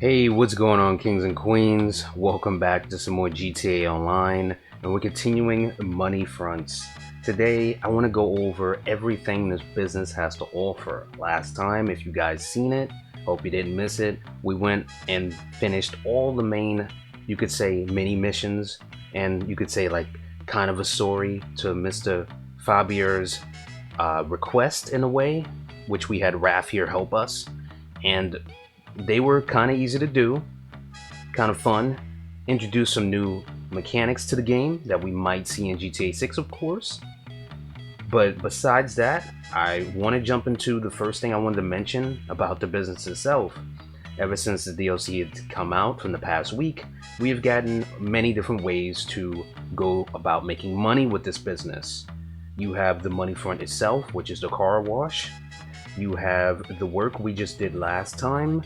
Hey, what's going on, kings and queens? Welcome back to some more GTA Online, and we're continuing money fronts. Today, I want to go over everything this business has to offer. Last time, if you guys seen it, hope you didn't miss it, we went and finished all the main, you could say, mini missions, and you could say like kind of a story to Mr. Fabier's request in a way, which we had Raf here help us. And they were kind of easy to do, kind of fun, introduce some new mechanics to the game that we might see in GTA 6, of course. But besides that, I want to jump into the first thing I wanted to mention about the business itself. Ever since the DLC had come out from the past week, we have gotten many different ways to go about making money with this business. You have the money front itself, which is the car wash. You have the work we just did last time.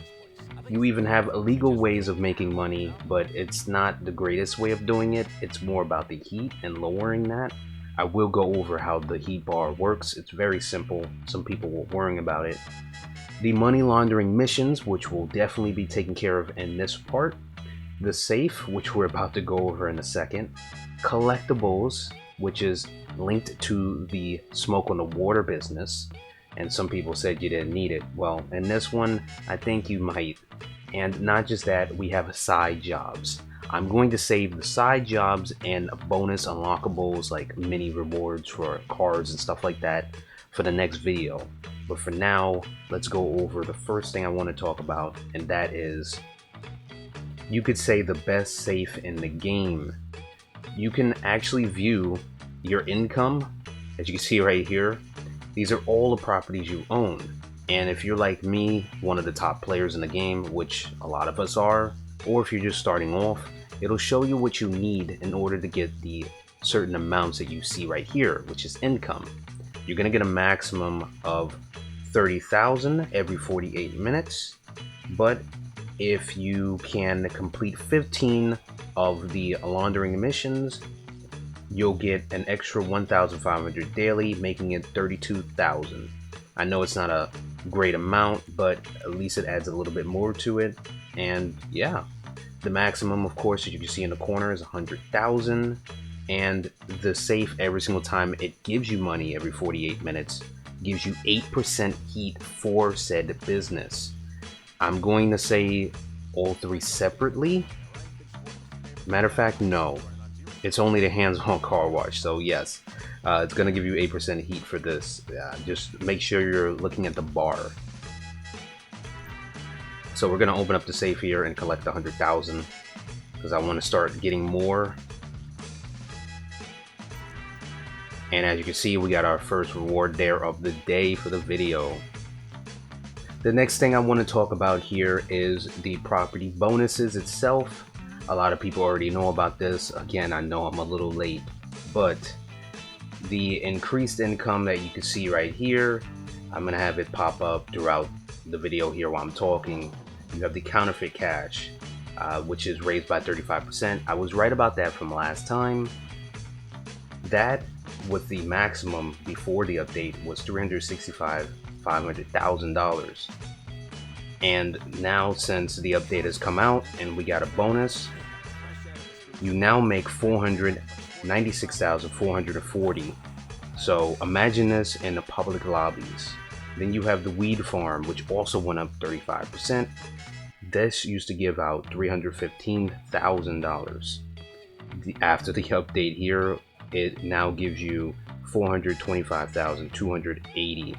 You even have illegal ways of making money, but it's not the greatest way of doing it. It's more about the heat and lowering that. I will go over how the heat bar works. It's very simple. Some people were worrying about it. The money laundering missions, which will definitely be taken care of in this part. The safe, which we're about to go over in a second. Collectibles, which is linked to the smoke on the water business. And some people said you didn't need it. Well, in this one, I think you might. And not just that, we have side jobs. I'm going to save the side jobs and bonus unlockables like mini rewards for cars and stuff like that for the next video. But for now, let's go over the first thing I want to talk about, and that is, you could say, the best safe in the game. You can actually view your income, as you can see right here. These are all the properties you own. And if you're like me, one of the top players in the game, which a lot of us are, or if you're just starting off, it'll show you what you need in order to get the certain amounts that you see right here, which is income. You're gonna get a maximum of 30,000 every 48 minutes, but if you can complete 15 of the laundering missions, you'll get an extra 1,500 daily, making it 32,000. I know it's not a great amount, but at least it adds a little bit more to it. And yeah, the maximum, of course, as you can see in the corner, is 100,000. And the safe, every single time it gives you money every 48 minutes, gives you 8% heat for said business. I'm going to say all three separately. Matter of fact, no. It's only the hands-on car wash, so yes, it's going to give you 8% heat for this. Just make sure you're looking at the bar. So we're going to open up the safe here and collect 100,000 because I want to start getting more. And as you can see, we got our first reward there of the day for the video. The next thing I want to talk about here is the property bonuses itself. A lot of people already know about this. Again, I know I'm a little late, but the increased income that you can see right here, I'm gonna have it pop up throughout the video here while I'm talking. You have the counterfeit cash, which is raised by 35%. I was right about that from last time. That, with the maximum before the update, was $500,000. And now, since the update has come out and we got a bonus, you now make 496,440. So imagine this in the public lobbies. Then you have the weed farm, which also went up 35%. This used to give out $315,000. After the update here, it now gives you $425,280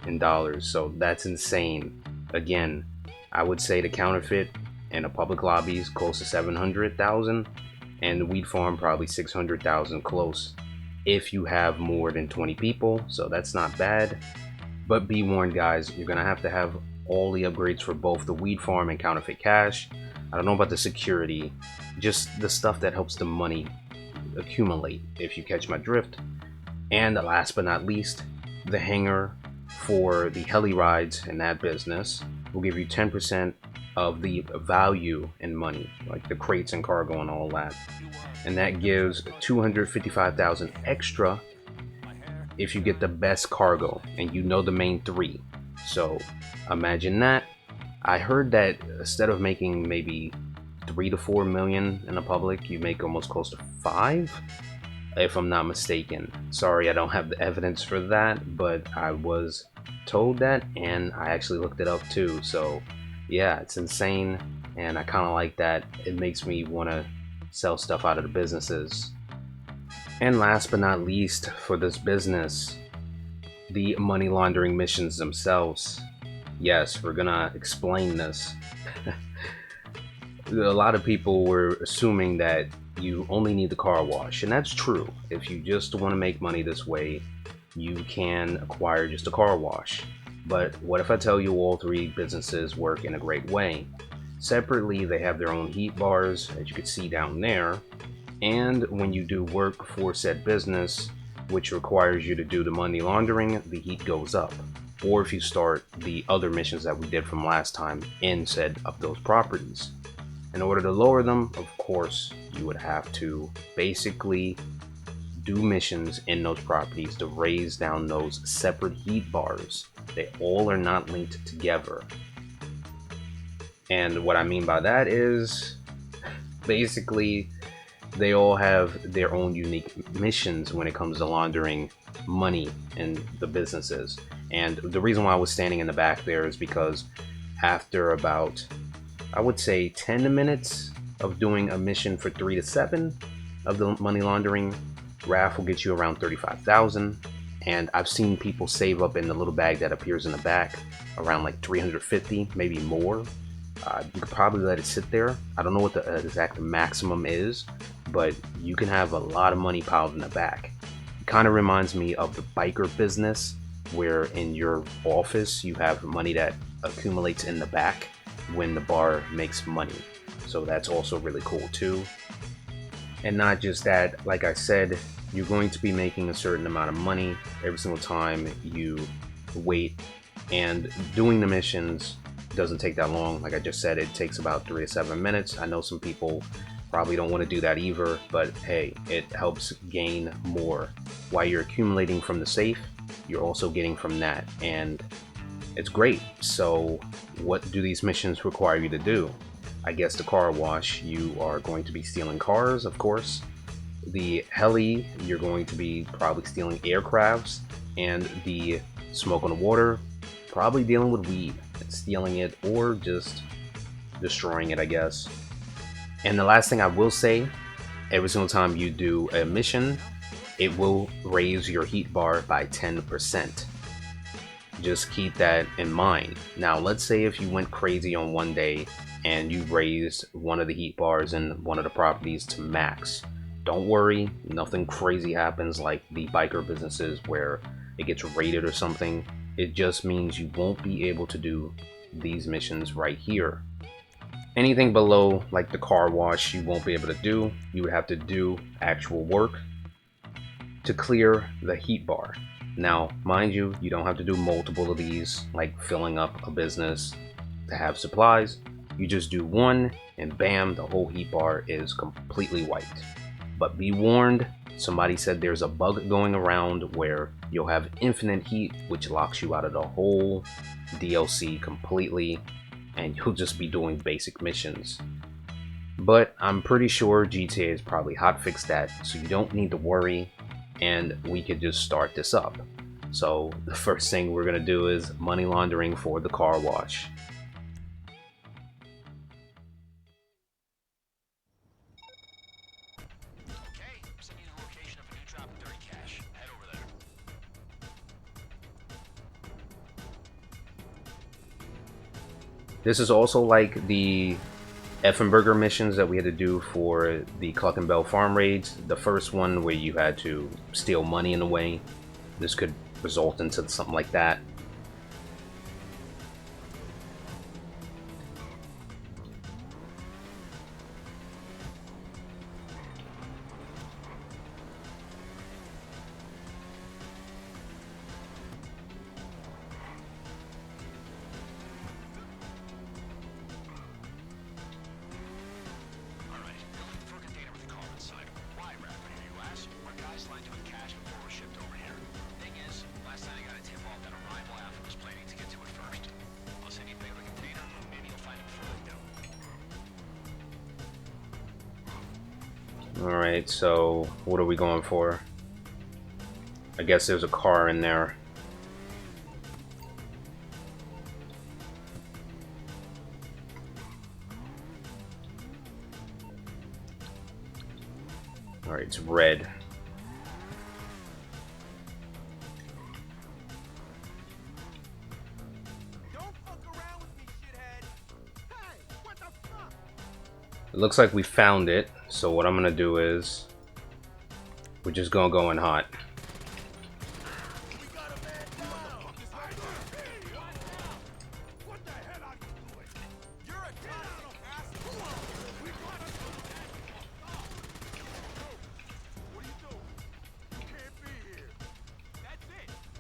in dollars. So that's insane. Again, I would say the counterfeit and the public lobbies close to 700,000, and the weed farm probably 600,000 close if you have more than 20 people. So that's not bad, but be warned, guys, you're gonna have to have all the upgrades for both the weed farm and counterfeit cash. I don't know about the security, just the stuff that helps the money accumulate, if you catch my drift. And last but not least, the hangar for the heli rides in that business will give you 10% of the value in money, like the crates and cargo and all that. And that gives 255,000 extra if you get the best cargo and you know the main three. So imagine that. I heard that instead of making maybe 3 to 4 million in the public, you make almost close to five, if I'm not mistaken. Sorry, I don't have the evidence for that, but I was told that, and I actually looked it up too. So yeah, it's insane, and I kind of like that. It makes me want to sell stuff out of the businesses. And last but not least for this business, the money laundering missions themselves. Yes, we're gonna explain this. A lot of people were assuming that you only need the car wash, and that's true. If you just want to make money this way, you can acquire just a car wash. But what if I tell you all three businesses work in a great way? Separately, they have their own heat bars, as you can see down there, and when you do work for said business, which requires you to do the money laundering, the heat goes up. Or if you start the other missions that we did from last time in said of those properties. In order to lower them, of course, you would have to basically do missions in those properties to raise down those separate heat bars. They all are not linked together. And what I mean by that is basically they all have their own unique missions when it comes to laundering money in the businesses. And the reason why I was standing in the back there is because after about, I would say, 10 minutes of doing a mission for 3 to 7 of the money laundering, Raf will get you around 35,000. And I've seen people save up in the little bag that appears in the back around like 350, maybe more. You could probably let it sit there. I don't know what the exact maximum is, but you can have a lot of money piled in the back. It kind of reminds me of the biker business, where in your office you have money that accumulates in the back when the bar makes money. So that's also really cool too. And not just that, like I said, you're going to be making a certain amount of money every single time you wait, and doing the missions doesn't take that long. Like I just said, it takes about 3 to 7 minutes. I know some people probably don't want to do that either, but hey, it helps gain more. While you're accumulating from the safe, you're also getting from that, and it's great. So what do these missions require you to do? I guess the car wash, you are going to be stealing cars, of course. The heli, you're going to be probably stealing aircrafts. And the smoke on the water, probably dealing with weed, stealing it, or just destroying it, I guess. And the last thing I will say, every single time you do a mission, it will raise your heat bar by 10%. Just keep that in mind. Now, let's say if you went crazy on one day and you raised one of the heat bars in one of the properties to max. Don't worry, nothing crazy happens like the biker businesses where it gets raided or something. It just means you won't be able to do these missions right here. Anything below, like the car wash, you won't be able to do. You would have to do actual work to clear the heat bar. Now, mind you, you don't have to do multiple of these, like filling up a business to have supplies. You just do one, and bam, the whole heat bar is completely wiped. But be warned, somebody said there's a bug going around where you'll have infinite heat, which locks you out of the whole DLC completely, and you'll just be doing basic missions. But I'm pretty sure GTA has probably hotfixed that, so you don't need to worry, and we could just start this up. So the first thing we're gonna do is money laundering for the car wash. This is also like the Effenberger missions that we had to do for the Cluckenbell farm raids. The first one where you had to steal money in a way. This could result into something like that. Alright, so what are we going for? I guess there's a car in there. Alright, it's red. It looks like we found it, so what I'm gonna do is we're just gonna go in hot.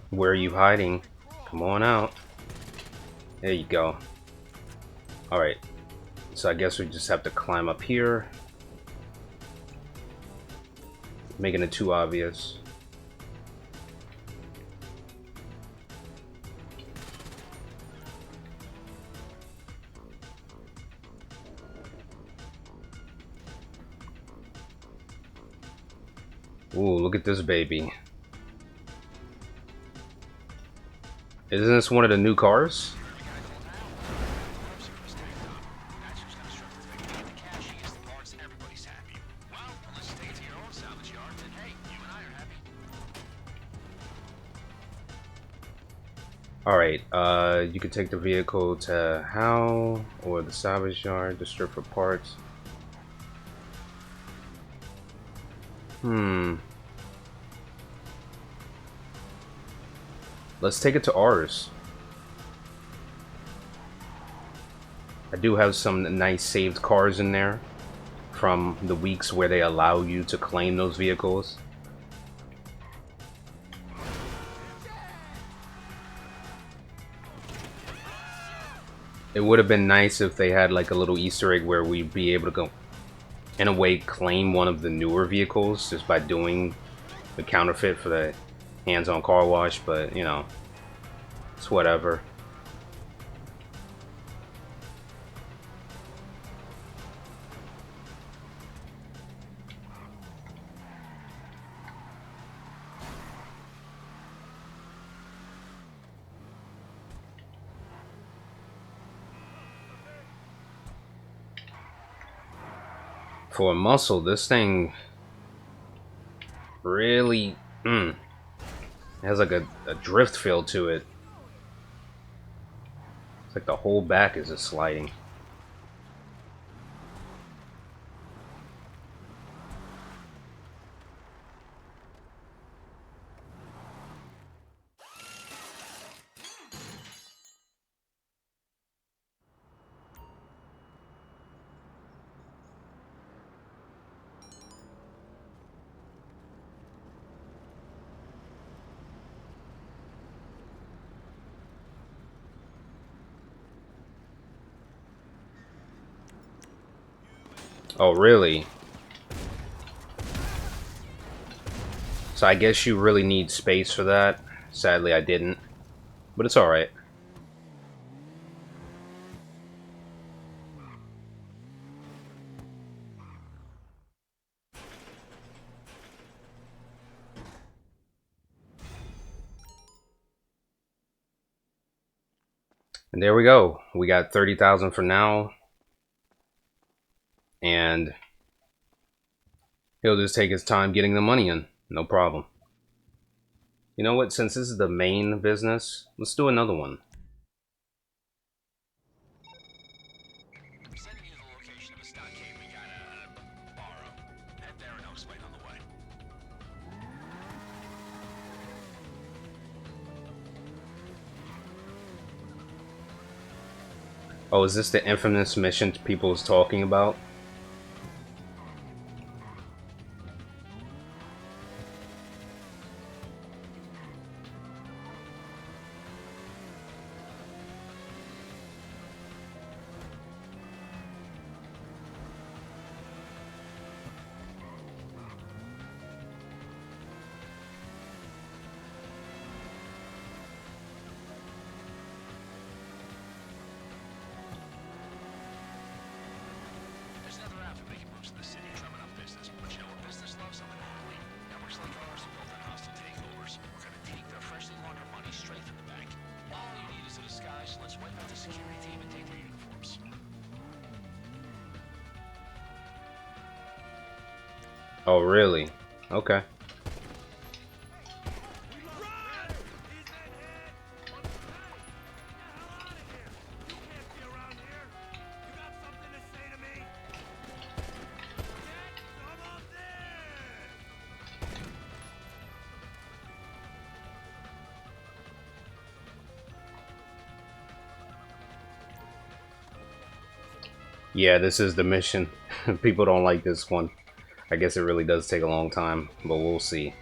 Where are you hiding? Come on out. There you go. Alright, so I guess we just have to climb up here. Making it too obvious. Ooh, look at this baby. Isn't this one of the new cars? Alright, you can take the vehicle to Hal or the salvage yard to strip for parts. Let's take it to ours. I do have some nice saved cars in there from the weeks where they allow you to claim those vehicles. It would have been nice if they had like a little Easter egg where we'd be able to go, in a way, claim one of the newer vehicles just by doing the counterfeit for the hands-on car wash, but you know, it's whatever. For a muscle, this thing really has like a drift feel to it. It's like the whole back is just sliding. Oh, really? So I guess you really need space for that. Sadly, I didn't. But it's alright. And there we go. We got 30,000 for now. And he'll just take his time getting the money in. No problem. You know what? Since this is the main business, let's do another one. Oh, is this the infamous mission people was talking about? Oh, really? Okay. Yeah, this is the mission. People don't like this one. I guess it really does take a long time, but we'll see.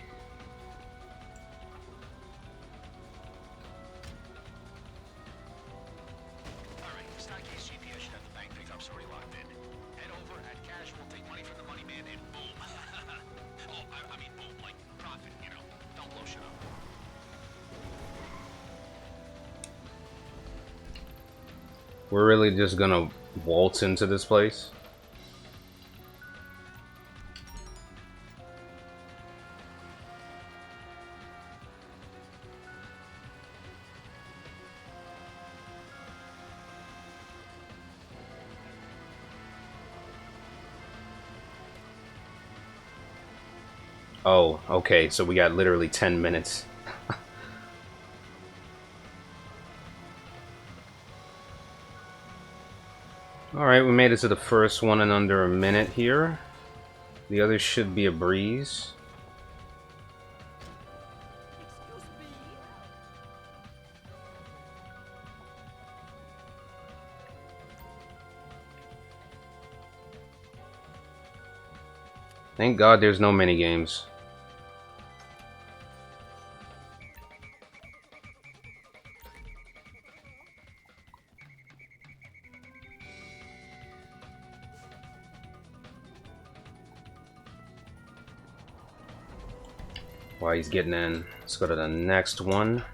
We're really just gonna waltz into this place. Oh, okay, so we got literally 10 minutes. Alright, we made it to the first one in under a minute here. The others should be a breeze. Thank God there's no mini games. While he's getting in, let's go to the next one.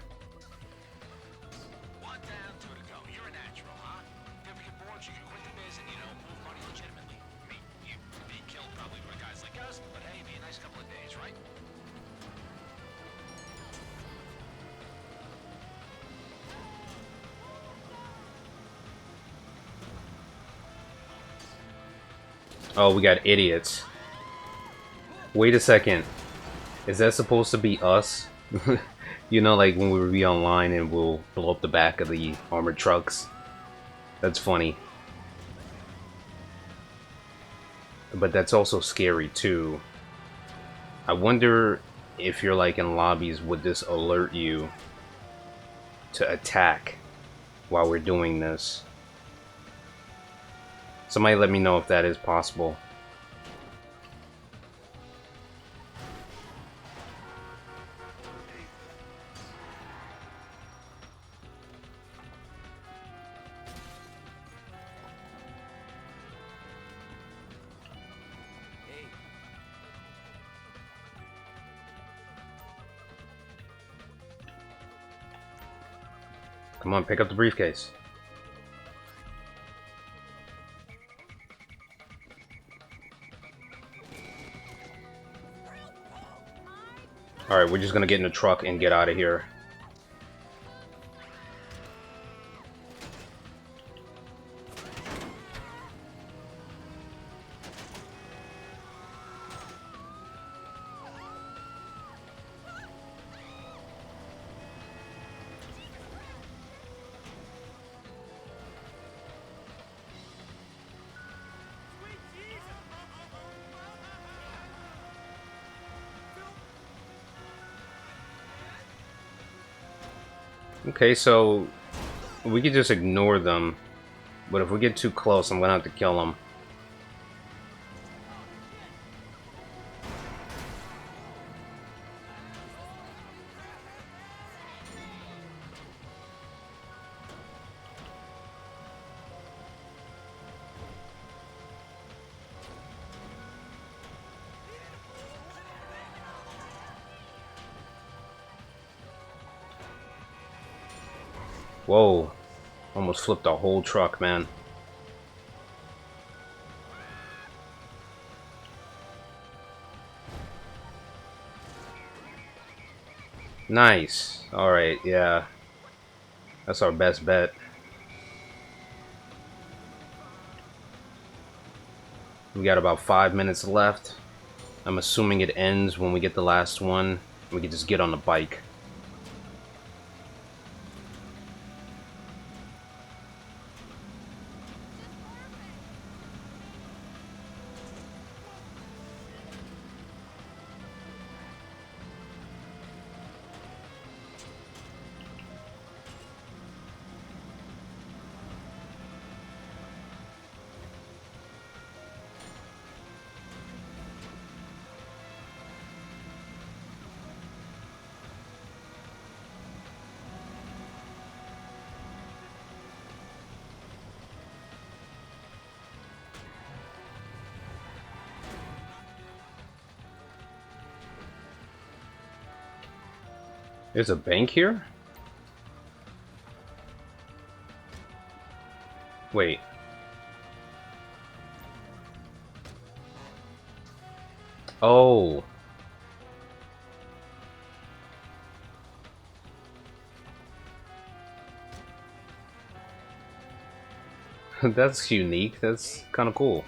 Oh, we got idiots. Wait a second. Is that supposed to be us? You know, like when we be online and we'll blow up the back of the armored trucks? That's funny. But that's also scary too. I wonder if you're like in lobbies, would this alert you to attack while we're doing this? Somebody let me know if that is possible. Come on, pick up the briefcase. Alright, we're just gonna get in the truck and get out of here. Okay, so we could just ignore them, but if we get too close, I'm gonna have to kill them. Whoa, almost flipped a whole truck, man. Nice. Alright, yeah. That's our best bet. We got about 5 minutes left. I'm assuming it ends when we get the last one. We can just get on the bike. There's a bank here? Wait. Oh. That's unique. That's kind of cool.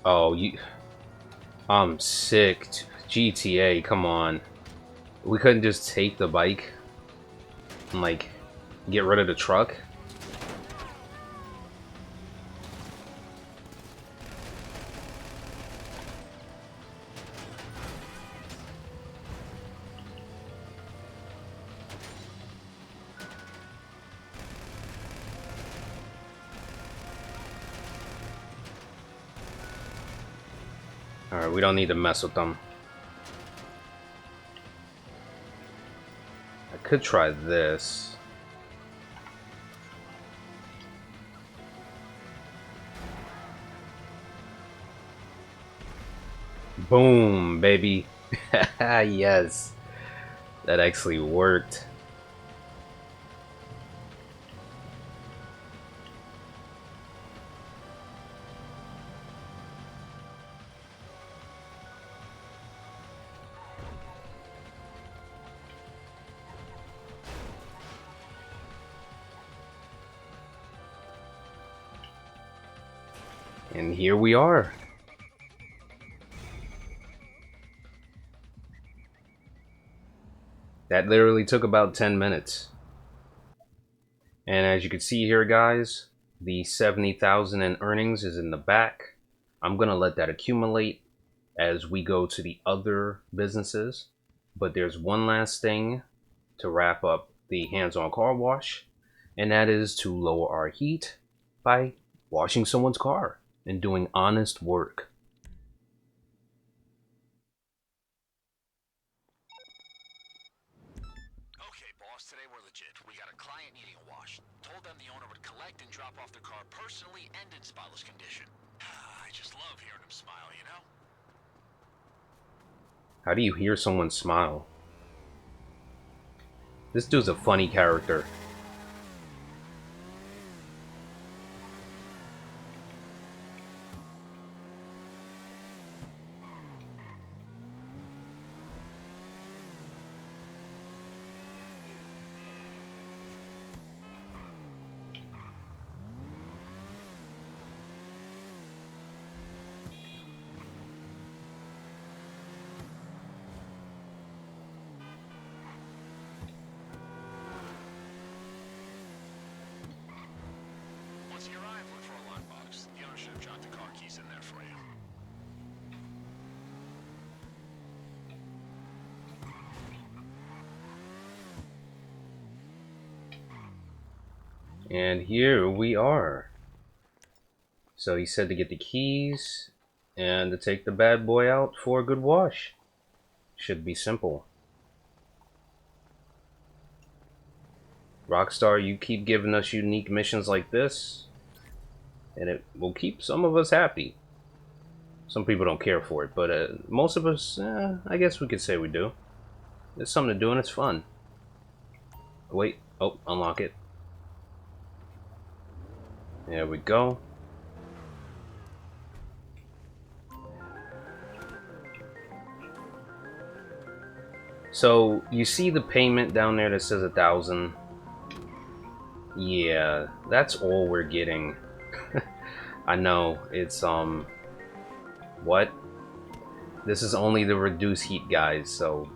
Oh, you... I'm sick. GTA, come on. We couldn't just take the bike and, like, get rid of the truck? Alright, we don't need to mess with them. I could try this. Boom, baby. Yes. That actually worked. And here we are. That literally took about 10 minutes. And as you can see here, guys, the 70,000 in earnings is in the back. I'm gonna let that accumulate as we go to the other businesses. But there's one last thing to wrap up the hands-on car wash, and that is to lower our heat by washing someone's car and doing honest work. Okay, boss, today we're legit. We got a client needing a wash. Told them the owner would collect and drop off the car personally and in spotless condition. I just love hearing him smile, you know? How do you hear someone smile? This dude's a funny character. Once you arrive, look for a lockbox. The owner should have dropped the car keys in there for you. And here we are. So he said to get the keys and to take the bad boy out for a good wash. Should be simple. Rockstar, you keep giving us unique missions like this, and it will keep some of us happy. Some people don't care for it, but most of us, I guess we could say we do. There's something to do and it's fun. Wait, oh, unlock it. There we go. So you see the payment down there that says 1,000. Yeah, that's all we're getting. I know it's what? This is only the reduced heat, guys. So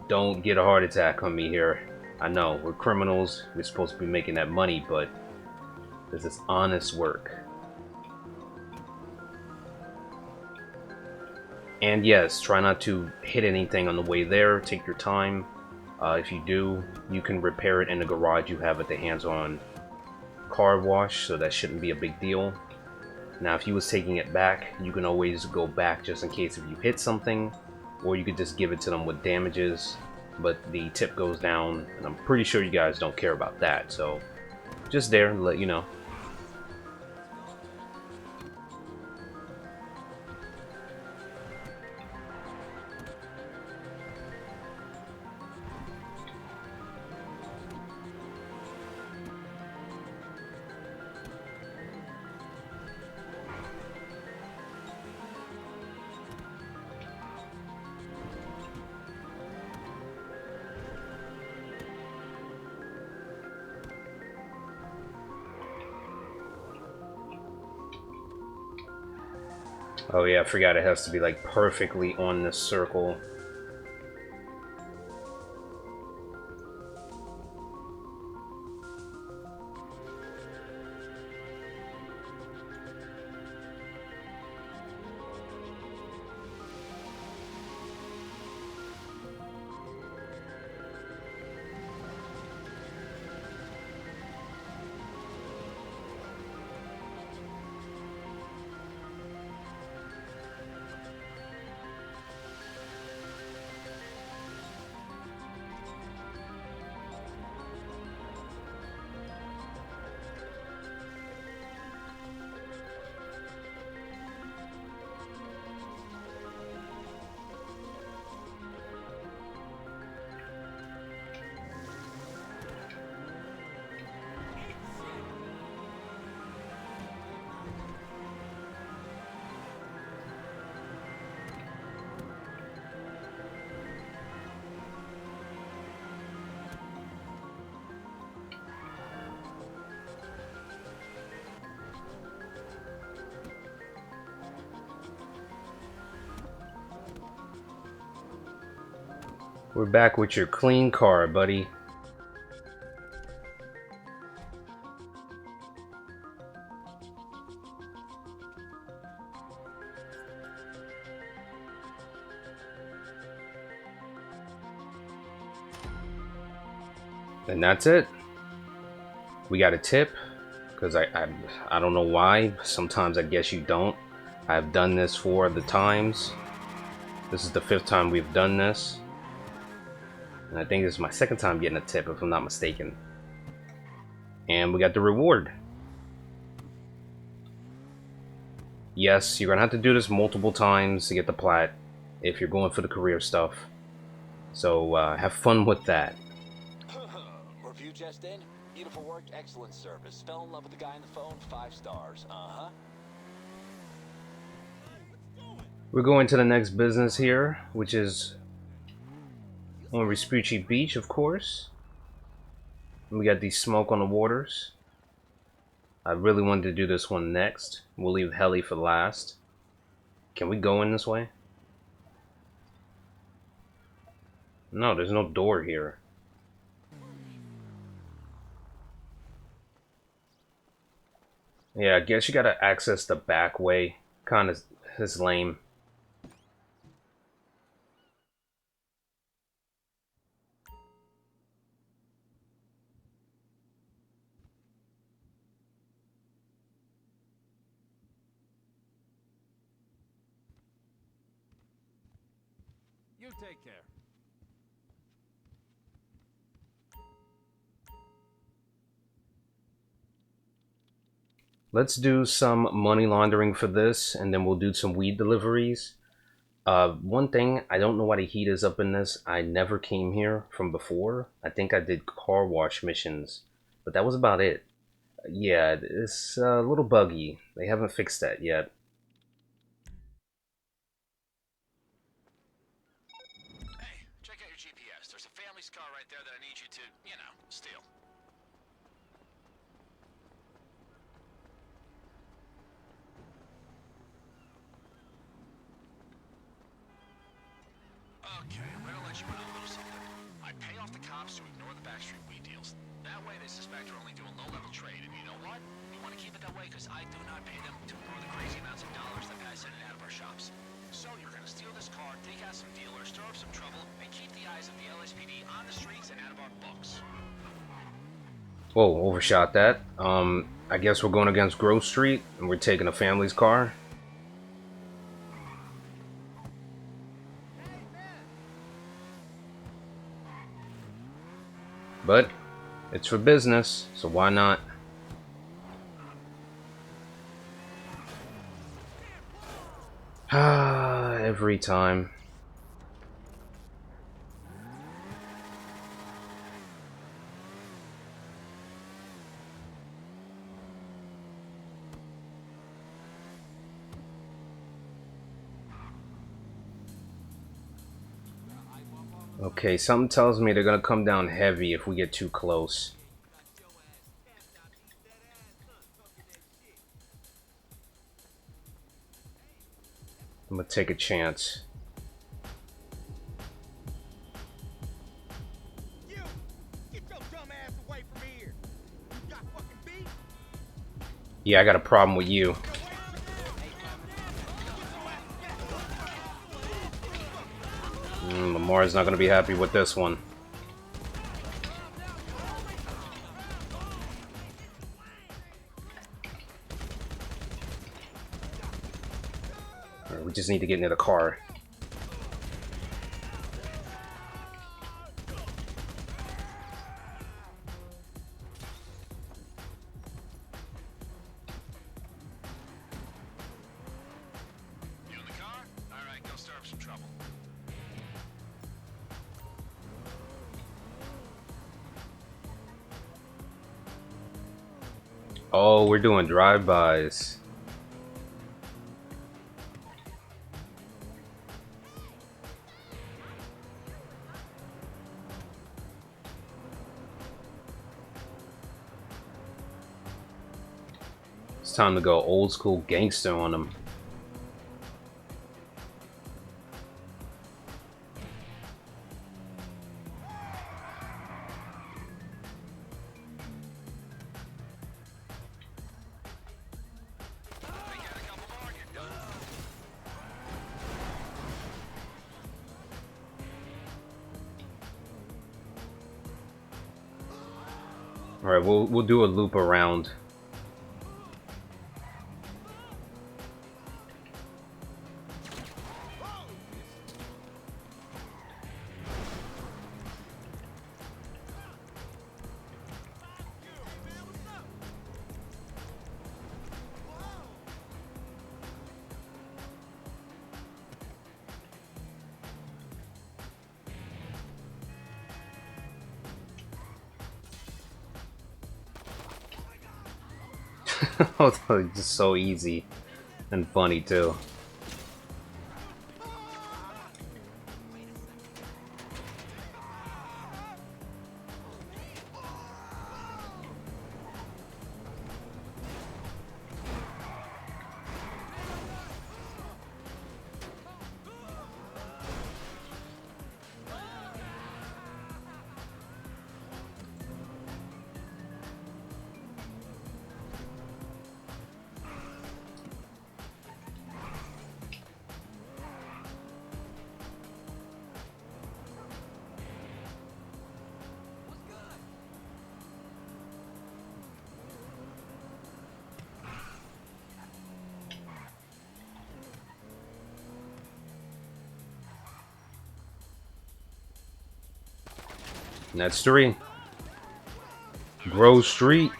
don't get a heart attack on me here. I know we're criminals. We're supposed to be making that money, but this is honest work. And yes, try not to hit anything on the way there. Take your time. If you do, you can repair it in the garage you have at the hands-on car wash, so that shouldn't be a big deal. Now, if you was taking it back, you can always go back just in case if you hit something, or you could just give it to them with damages, but the tip goes down, and I'm pretty sure you guys don't care about that, so just there to let you know. Oh yeah, I forgot it has to be like perfectly on this circle. We're back with your clean car, buddy. And that's it. We got a tip, because I don't know why. Sometimes I guess you don't. I've done this 4 other times. This is the 5th time we've done this. And I think this is my 2nd time getting a tip, if I'm not mistaken. And we got the reward. Yes, you're gonna have to do this multiple times to get the plat if you're going for the career stuff. So have fun with that. Review just in. Beautiful work, excellent service. Fell in love with the guy on the phone, 5 stars. Uh-huh. We're going to the next business here, which is on Vespucci Beach, of course. And we got the smoke on the waters. I really wanted to do this one next. We'll leave Heli for last. Can we go in this way? No, there's no door here. Yeah, I guess you gotta access the back way. Kinda is lame. You take care. Let's do some money laundering for this, and then we'll do some weed deliveries. One thing, I don't know why the heat is up in this. I never came here from before. I think I did car wash missions, but that was about it. Yeah, it's a little buggy. They haven't fixed that yet. Hey, check out your just run a little something. I pay off the cops to ignore the backstreet weed deals. That way they suspect we're only doing low-level trade, and you know what? We want to keep it that way because I do not pay them to ignore the crazy amounts of dollars that guys send out of our shops. So you're gonna steal this car, take out some dealers, stir up some trouble, and keep the eyes of the LSPD on the streets and out of our books. Whoa, overshot that. I guess we're going against Grove Street, and we're taking a family's car. But it's for business, so why not? Ah, every time. Okay, something tells me they're gonna come down heavy if we get too close. I'm gonna take a chance. You! Get your dumb ass away from here! You got fucking beat? Yeah, I got a problem with you. Lamar's not gonna be happy with this one. Alright, we just need to get into the car. You in the car? Alright, go stir up some trouble. Oh, we're doing drive-bys. It's time to go old school gangster on them. All right, we'll do a loop around. It's just so easy and funny too. And that's 3. Grove Street.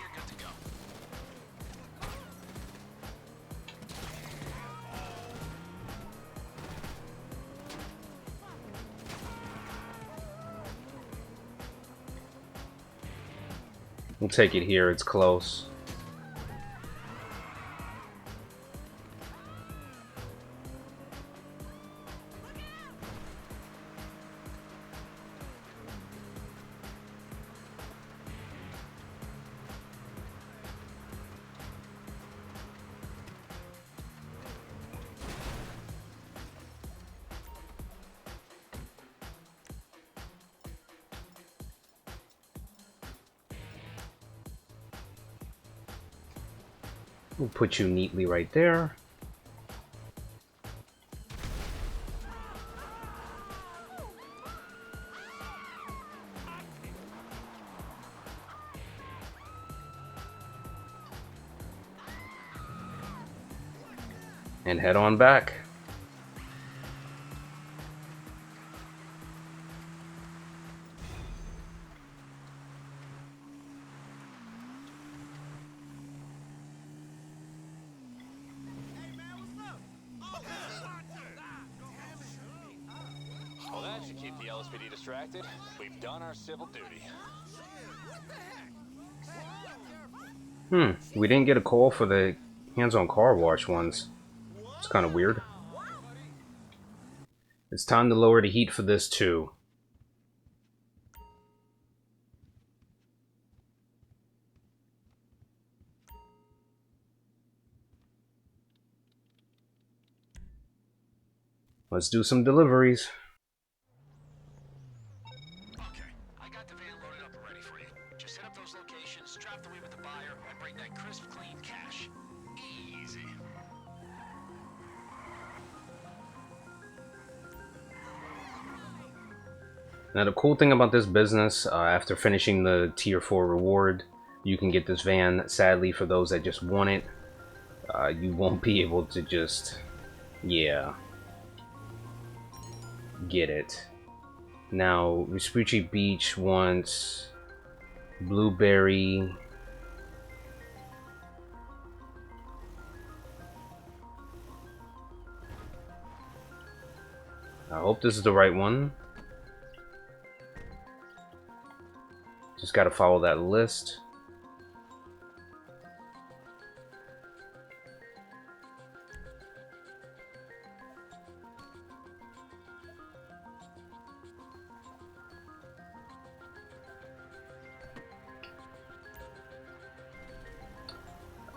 We'll take it here, it's close. We'll put you neatly right there. And head on back. Well, that should keep the LSPD distracted. We've done our civil duty. We didn't get a call for the hands-on car wash ones. It's kind of weird. It's time to lower the heat for this too. Let's do some deliveries. Okay, I got the van loaded up and ready for you. Just hit up those locations, drop the weed with the buyer, and bring that crisp, clean cash. Easy. Now the cool thing about this business, after finishing the tier 4 reward, you can get this van. Sadly, for those that just want it, you won't be able to just, yeah, get it. Now, Vespucci Beach wants blueberry. I hope this is the right one. Just gotta follow that list.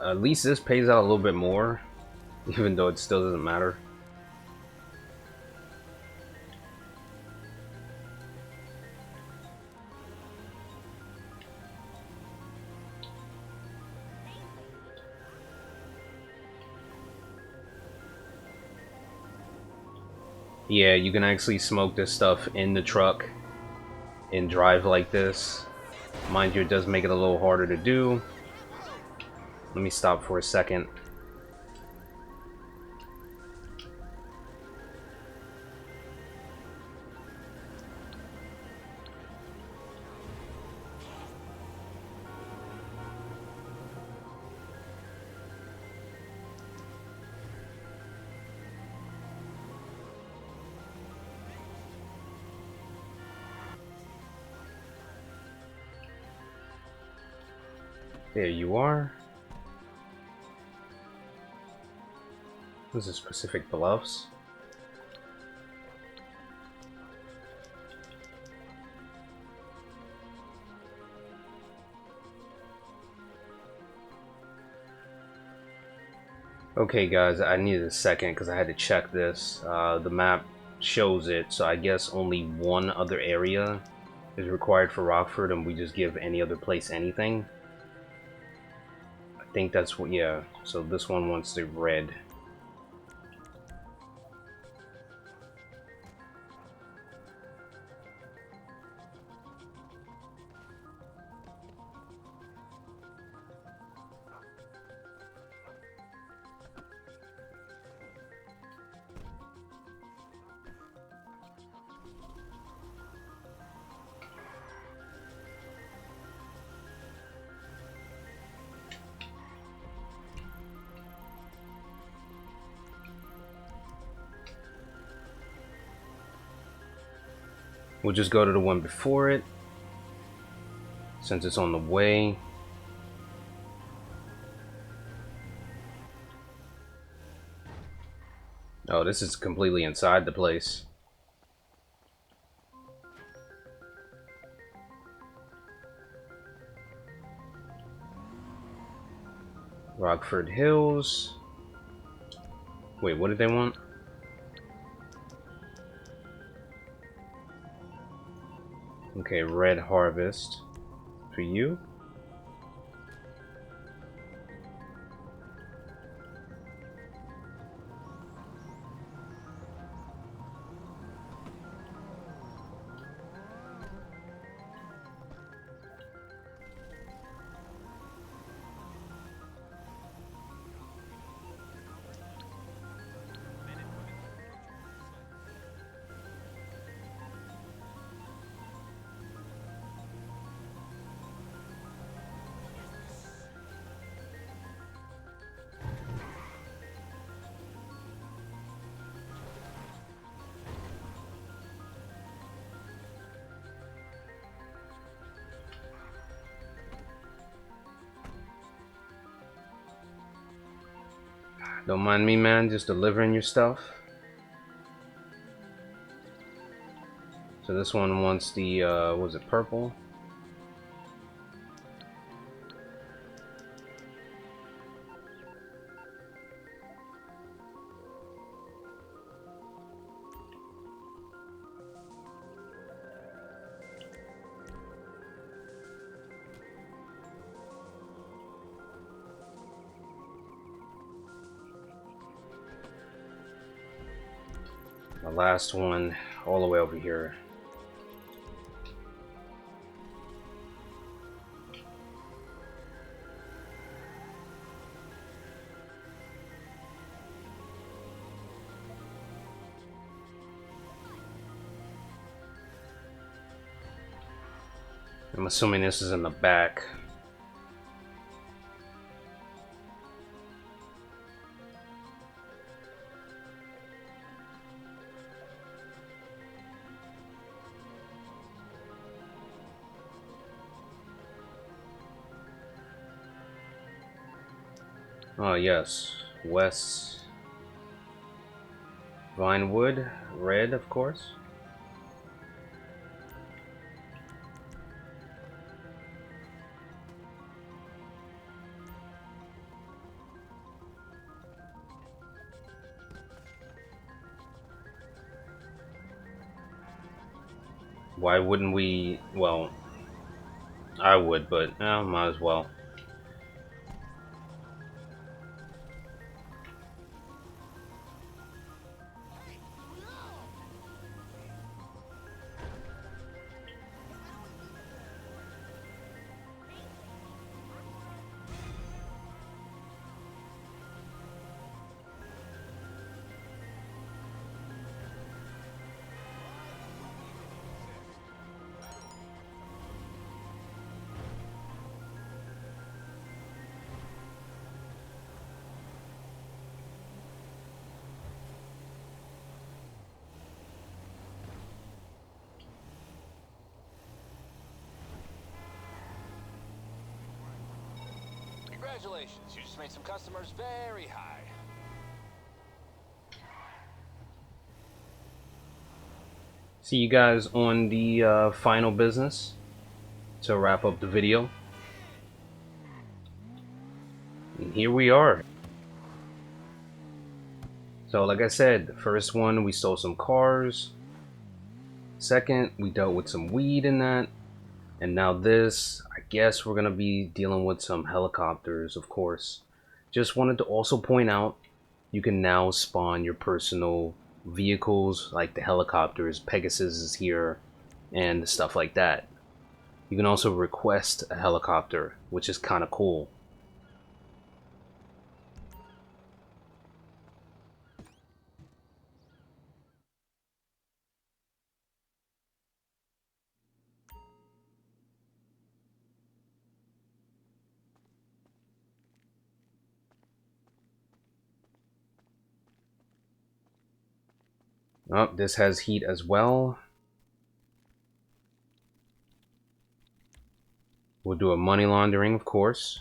At least this pays out a little bit more, even though it still doesn't matter. Yeah, you can actually smoke this stuff in the truck and drive like this. Mind you, it does make it a little harder to do. Let me stop for a second. There you are. This is Pacific Bluffs. Okay guys, I needed a second because I had to check this. The map shows it, so I guess only one other area is required for Rockford, and we just give any other place anything. I think that's what, yeah, so this one wants the red. We'll just go to the one before it, since it's on the way. Oh, this is completely inside the place. Rockford Hills. Wait, what did they want? Okay, Red Harvest. For you? Don't mind me, man, just delivering your stuff. So this one wants the, was it purple? The last one, all the way over here. I'm assuming this is in the back. Oh yes, West Vinewood, red of course. Why wouldn't we? Well, I would, but might as well. Congratulations, you just made some customers very high. See you guys on the final business to wrap up the video. And here we are. So like I said, the first one we stole some cars. Second, we dealt with some weed in that. And now this, I guess we're gonna be dealing with some helicopters, of course. Just wanted to also point out, you can now spawn your personal vehicles, like the helicopters, Pegasus is here, and stuff like that. You can also request a helicopter, which is kind of cool. Oh, this has heat as well. We'll do a money laundering, of course.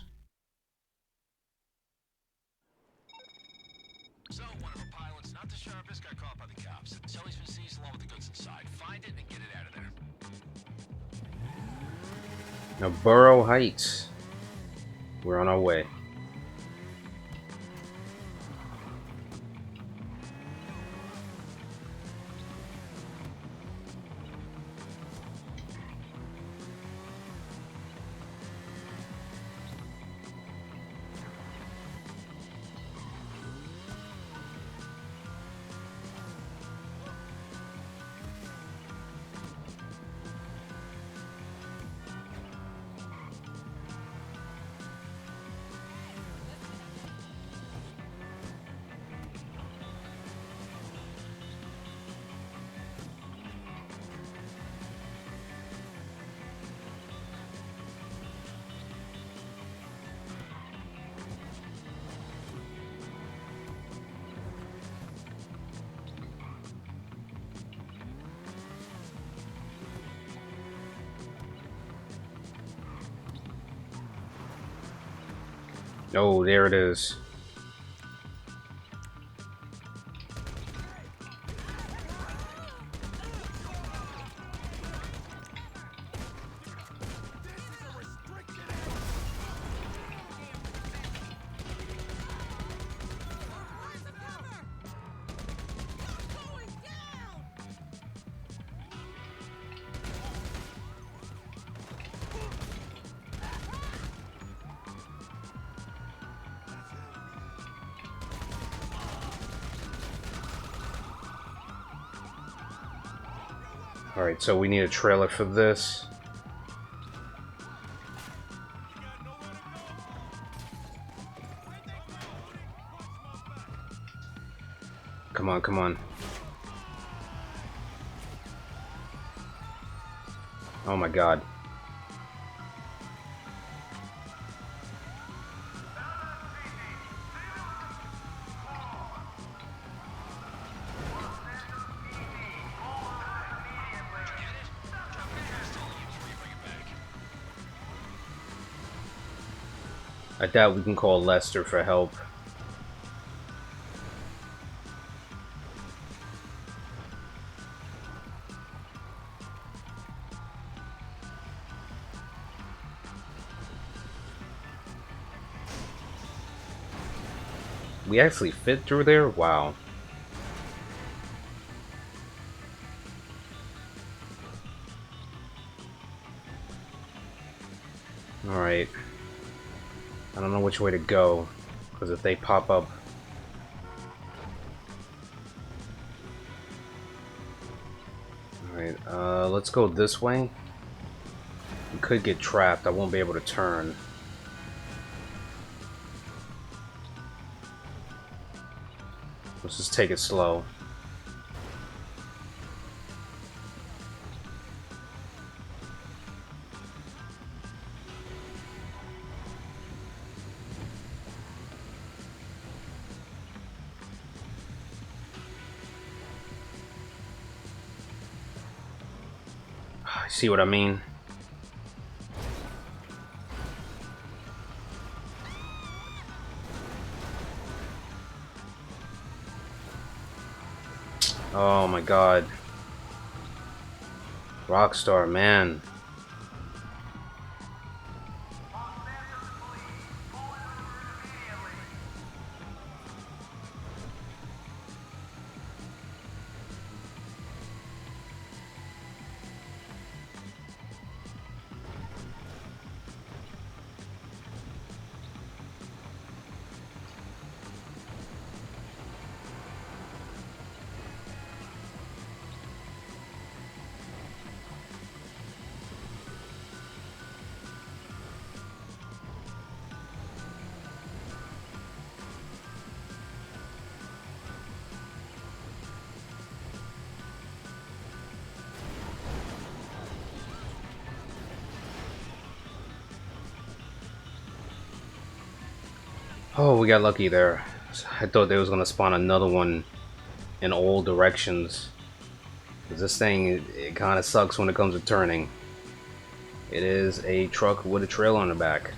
So, one of our pilots, not the sharpest, got caught by the cops. Heli's been seized along with the goods inside. Find it and get it out of there. Now, Borough Heights. We're on our way. Oh, there it is. Alright, so we need a trailer for this. Come on, come on. Oh my god. I doubt we can call Lester for help. We actually fit through there? Wow. Alright. I don't know which way to go, because if they pop up... Alright, let's go this way. We could get trapped. I won't be able to turn. Let's just take it slow. See what I mean? Oh my god. Rockstar, man. Oh, we got lucky there. I thought they was gonna spawn another one in all directions. 'Cause this thing, it kind of sucks when it comes to turning. It is a truck with a trailer on the back.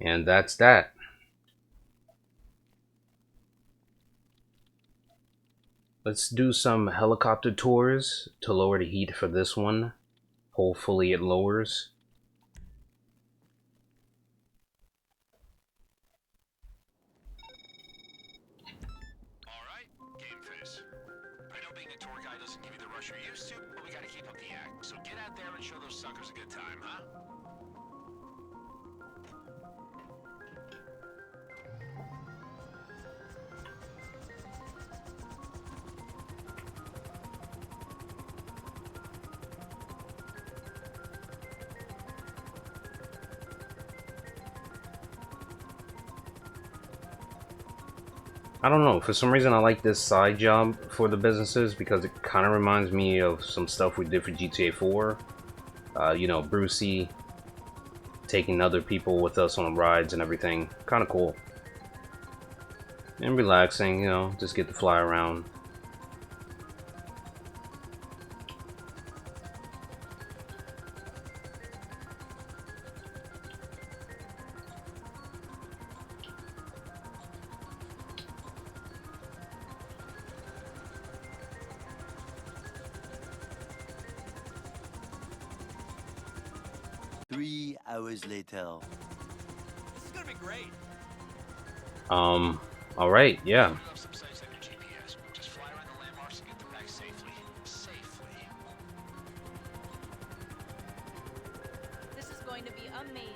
And that's that. Let's do some helicopter tours to lower the heat for this one. Hopefully it lowers. Alright, game face. I know being a tour guide doesn't give you the rush you're used to, but we gotta keep up the act. So get out there and show those suckers a good time, huh? I don't know, for some reason I like this side job for the businesses because it kind of reminds me of some stuff we did for GTA 4. You know, Brucey taking other people with us on rides and everything. Kind of cool. And relaxing, you know, just get to fly around. Hours later. This is gonna be great. Alright, yeah. Look up some sites on your GPS. Just fly around the landmarks and get them back safely. Safely. This is going to be amazing.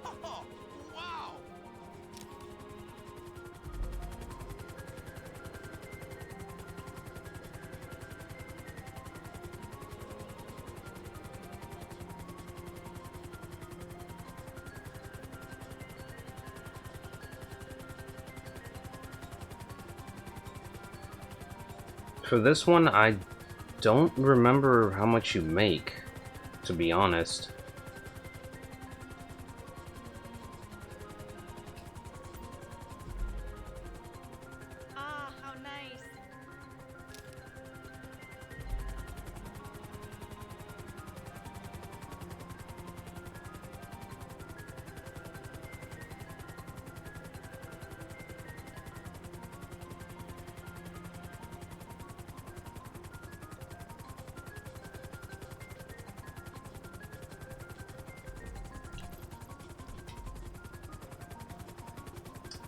Oh, wow. For this one, I don't remember how much you make, to be honest. Ah, how nice.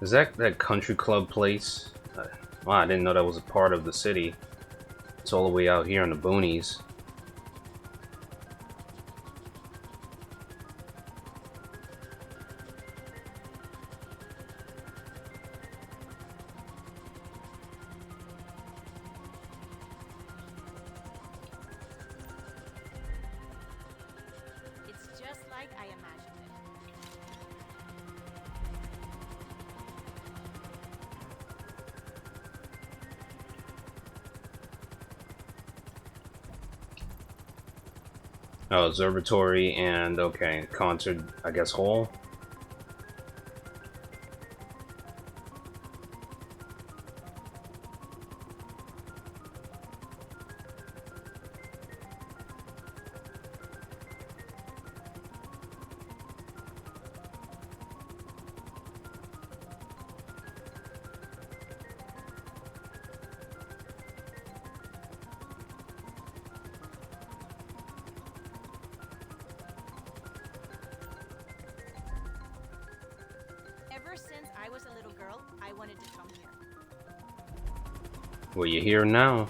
Is that country club place? Wow, I didn't know that was a part of the city. It's all the way out here in the boonies. It's just like I imagined it. Oh, observatory and, okay, concert, I guess, hall. Ever since I was a little girl, I wanted to come here. Well, you're here now.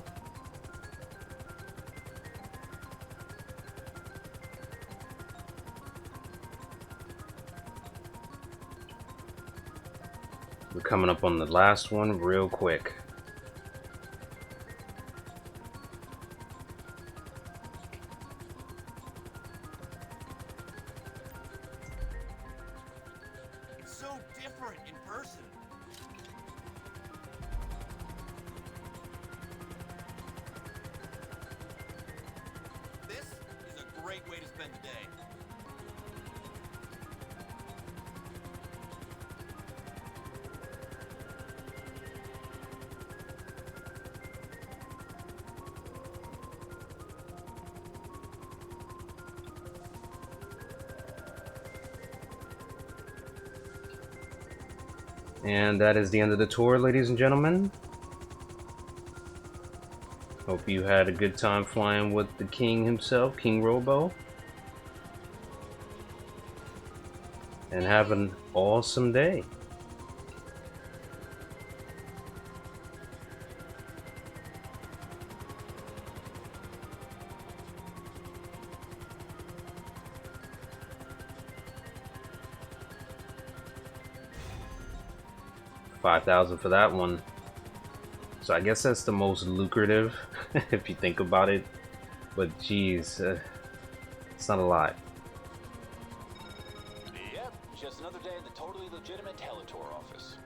We're coming up on the last one real quick. It's so different in person. This is a great way to spend the day. And that is the end of the tour, ladies and gentlemen. Hope you had a good time flying with the king himself, King Robo. And have an awesome day. 5,000 for that one. So I guess that's the most lucrative if you think about it. But geez, it's not a lot. Yep, just another day in the totally legitimate Teletor office.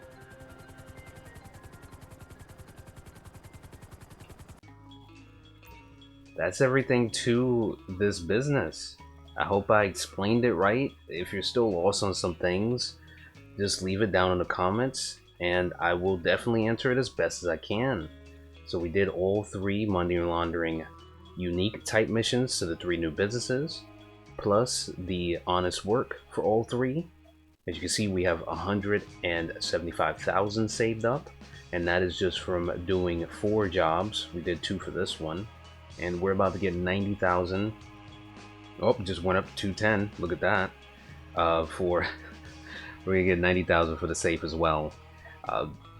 That's everything to this business. I hope I explained it right. If you're still lost on some things, just leave it down in the comments and I will definitely answer it as best as I can. So we did all 3 money laundering unique type missions to the 3 new businesses, plus the honest work for all 3. As you can see, we have 175,000 saved up, and that is just from doing 4 jobs. We did 2 for this one, and we're about to get 90,000. Oh, just went up to 210. Look at that. For we're gonna get 90,000 for the safe as well.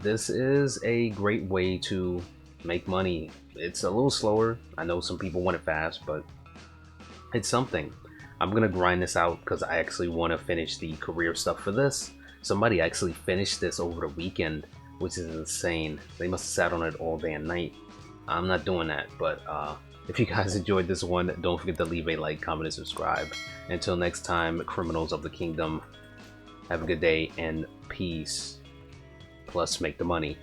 This is a great way to make money. It's a little slower. I know some people want it fast, but it's something. I'm gonna grind this out because I actually want to finish the career stuff for this. Somebody actually finished this over the weekend, which is insane. They must have sat on it all day and night. I'm not doing that, but if you guys enjoyed this one, don't forget to leave a like, comment, and subscribe. Until next time, criminals of the kingdom, have a good day and peace. Plus, make the money.